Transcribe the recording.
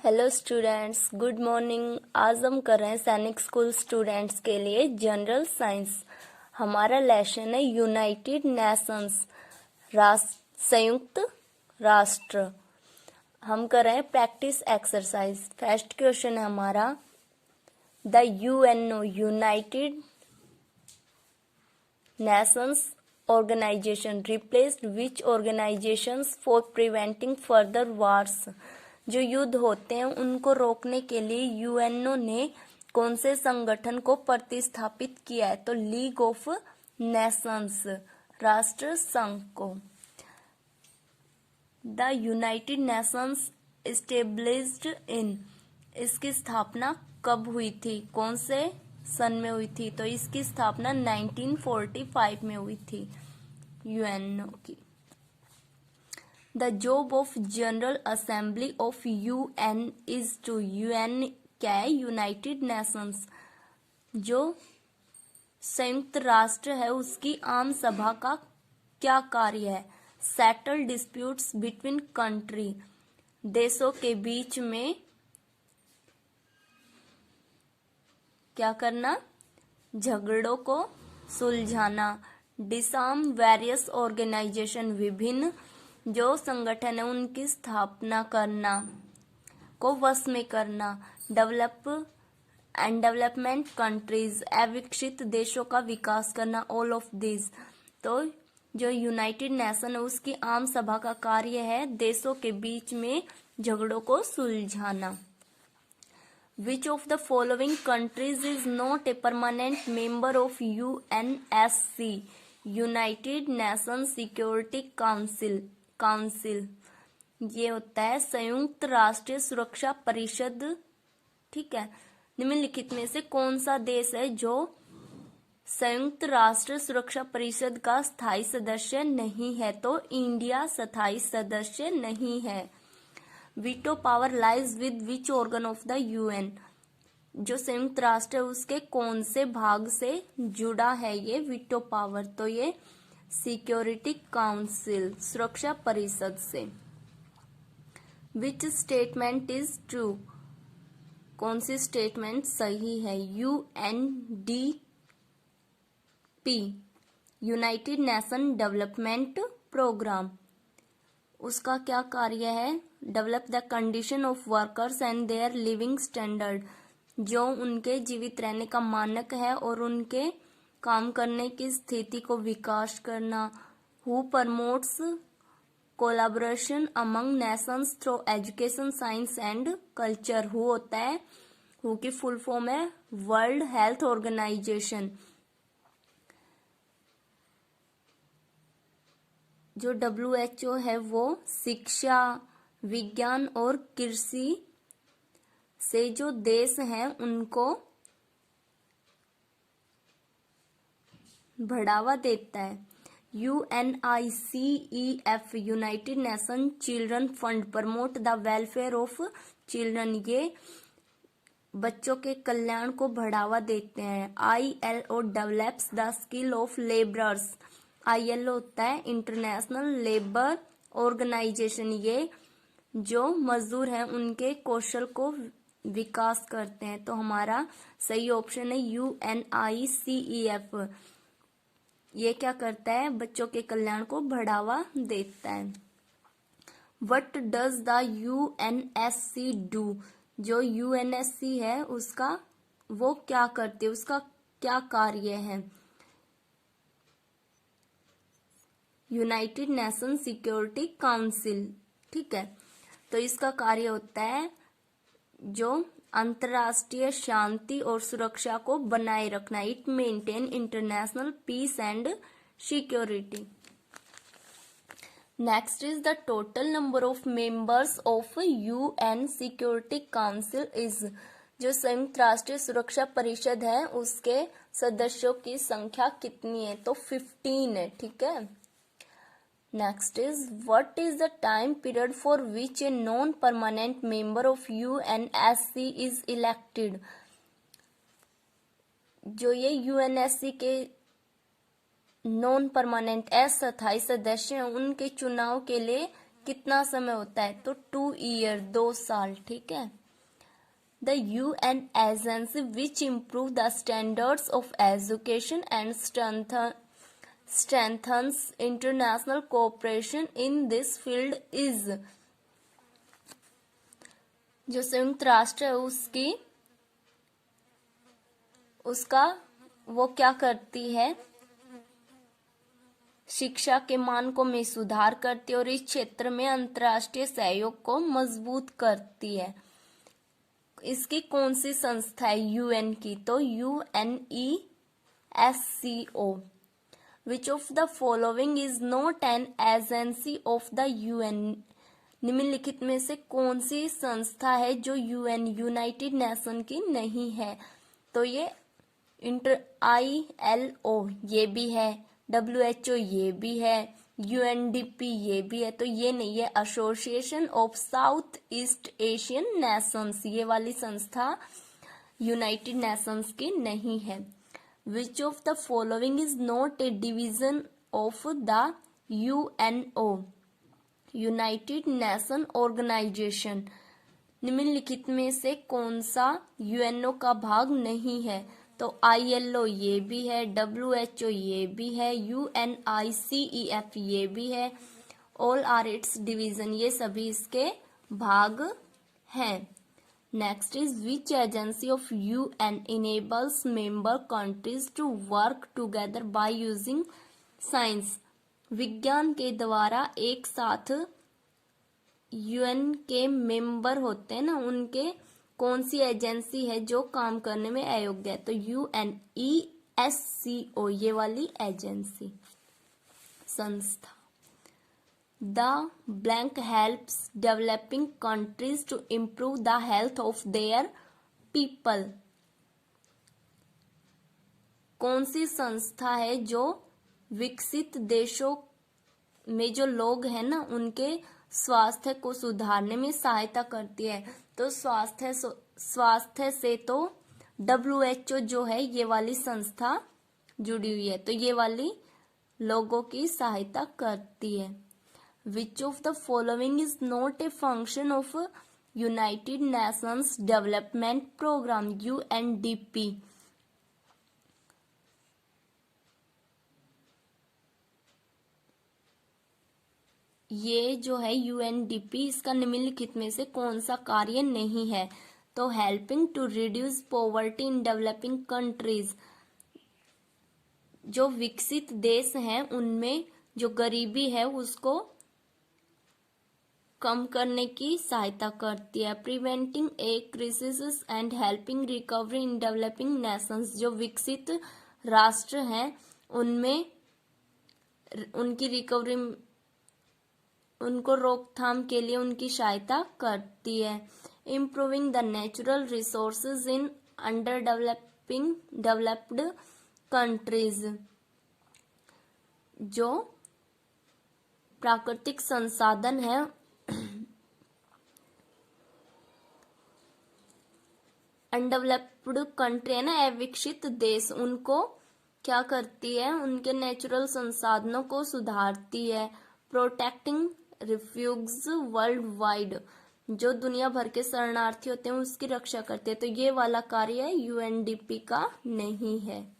Hello students, good morning. आज हम कर रहे हैं सैनिक स्कूल स्टूडेंट्स के लिए जनरल साइंस। हमारा लेसन है यूनाइटेड नेशंस, संयुक्त राष्ट्र। हम कर रहे हैं प्रैक्टिस एक्सरसाइज। फर्स्ट क्वेश्चन है हमारा, the UNO United Nations organisation replaced which organisations for preventing further wars. जो युद्ध होते हैं उनको रोकने के लिए यूएनओ ने कौन से संगठन को प्रतिस्थापित किया है? तो लीग ऑफ नेशंस, राष्ट्र संघ को। The United Nations established in, इसकी स्थापना कब हुई थी? कौन से सन में हुई थी? तो इसकी स्थापना 1945 में हुई थी यूएनओ की। The job of General Assembly of UN is to, UN क्या है? United Nations. जो संयुक्त राष्ट्र है उसकी आम सभा का क्या कार्य है? सेटल डिस्प्यूट्स बिटवीन कंट्री, देशों के बीच में क्या करना? झगड़ों को सुलझाना। डिसआर्म वेरियस ऑर्गेनाइजेशन, विभिन्न जो संगठन है उनकी स्थापना करना, को वश में करना। डेवलपमेंट कंट्रीज, अविकसित देशों का विकास करना। All of this. तो जो यूनाइटेड नेशन है उसकी आम सभा का कार्य है देशों के बीच में झगड़ों को सुलझाना। Which of the following countries is not a permanent member of UNSC, United Nations Security Council? ये होता है संयुक्त राष्ट्रीय सुरक्षा परिषद। ठीक है, निम्नलिखित में से कौन सा देश है जो संयुक्त राष्ट्र सुरक्षा परिषद का स्थायी सदस्य नहीं है? तो इंडिया स्थायी सदस्य नहीं है। Veto power lies with which organ of the UN, जो संयुक्त राष्ट्र है उसके कौन से भाग से जुड़ा है ये वीटो पावर? तो ये सिक्योरिटी काउंसिल, सुरक्षा परिषद से। विच स्टेटमेंट इज ट्रू, कौन सी स्टेटमेंट सही है? UNDP, United Nation Development Programme, उसका क्या कार्य है? Develop the condition of workers and their living standard, जो उनके जीवित रहने का मानक है और उनके काम करने की स्थिति को विकास करना। Who promotes collaboration among Nations through education, science and culture. Who होता है, हु की फुल फॉर्म है वर्ल्ड हेल्थ ऑर्गेनाइजेशन। जो WHO है वो शिक्षा, विज्ञान और कृषि से जो देश हैं उनको बढ़ावा देता है। UNICEF, United nation children fund, promote the welfare of children, ये बच्चों के कल्याण को बढ़ावा देते हैं। ILO develops the skill of labourers, ILO होता है इंटरनेशनल लेबर ऑर्गेनाइजेशन, ये जो मजदूर हैं उनके कौशल को विकास करते हैं। तो हमारा सही ऑप्शन है UNICEF। ये क्या करता है? बच्चों के कल्याण को बढ़ावा देता है। What does the UNSC do, जो UNSC है उसका वो क्या करती है, उसका क्या कार्य है? United nation security council. ठीक है, तो इसका कार्य होता है जो अंतरराष्ट्रीय शांति और सुरक्षा को बनाए रखना। It maintain international peace and security. Next is the total number of members of UN Security Council is, जो संयुक्त राष्ट्रीय सुरक्षा परिषद है उसके सदस्यों की संख्या कितनी है? तो 15 है। ठीक है, next is what is the time period for which a non permanent member of UNSC is elected, जो ये यूएनएससी के नॉन परमानेंट अस्थायी सदस्य हैं उनके चुनाव के लिए कितना समय होता है, तो 2 ईयर, 2 साल, ठीक है। The UN agency which improve the standards of education and strengthens international cooperation in this field is, जो संयुक्त राष्ट्र है उसका वो क्या करती है, शिक्षा के मानकों में सुधार करती है और इस क्षेत्र में अंतर्राष्ट्रीय सहयोग को मजबूत करती है। इसकी कौन सी संस्था है यूएन की, तो UNESCO। Which of the following is not an agency of the UN, निम्नलिखित में से कौन सी संस्था है जो यूएन यूनाइटेड नेशन की नहीं है, तो ये ILO ये भी है, WHO ये भी है, UNDP ये भी है, तो ये नहीं है। Association of South East Asian Nations, ये वाली संस्था यूनाइटेड नेशंस की नहीं है। Which of the following is not a division of the UNO, United Nation Organisation, निम्नलिखित में से कौन सा UNO का भाग नहीं है, तो ILO ये भी है, WHO ये भी है, UNICEF ये भी है, ऑल आर इट्स डिवीजन, ये सभी इसके भाग हैं। Next is which agency of UN enables member countries to work together by using science, विज्ञान के द्वारा एक साथ UN के मेंबर होते हैं ना, उनके कौन सी एजेंसी है जो काम करने में अयोग्य है, तो UNESCO ये वाली एजेंसी संस्था। The blank helps developing countries to improve the health of their people, कौन सी संस्था है जो विकसित देशों में जो लोग हैं ना उनके स्वास्थ्य को सुधारने में सहायता करती है, तो स्वास्थ्य से तो WHO जो है ये वाली संस्था जुड़ी हुई है, तो ये वाली लोगों की सहायता करती है। Which of the following is not a function of United Nations Development Programme UNDP, ये जो है UNDP इसका निम्नलिखित में से कौन सा कार्य नहीं है, तो helping to reduce poverty in developing countries, जो विकसित देश हैं उनमें जो गरीबी है उसको कम करने की सहायता करती है। Preventing a crisis and helping recovery in developing Nations, जो विकसित राष्ट्र हैं उनमें उनकी रिकवरी, उनको रोकथाम के लिए उनकी सहायता करती है। Improving the natural resources in under developed countries, जो प्राकृतिक संसाधन है अनडेवलप्ड कंट्री है ना, अविकसित देश, उनको क्या करती है, उनके नेचुरल संसाधनों को सुधारती है। प्रोटेक्टिंग रिफ्यूज वर्ल्ड वाइड, जो दुनिया भर के शरणार्थी होते हैं उसकी रक्षा करते हैं, तो ये वाला कार्य UNDP का नहीं है।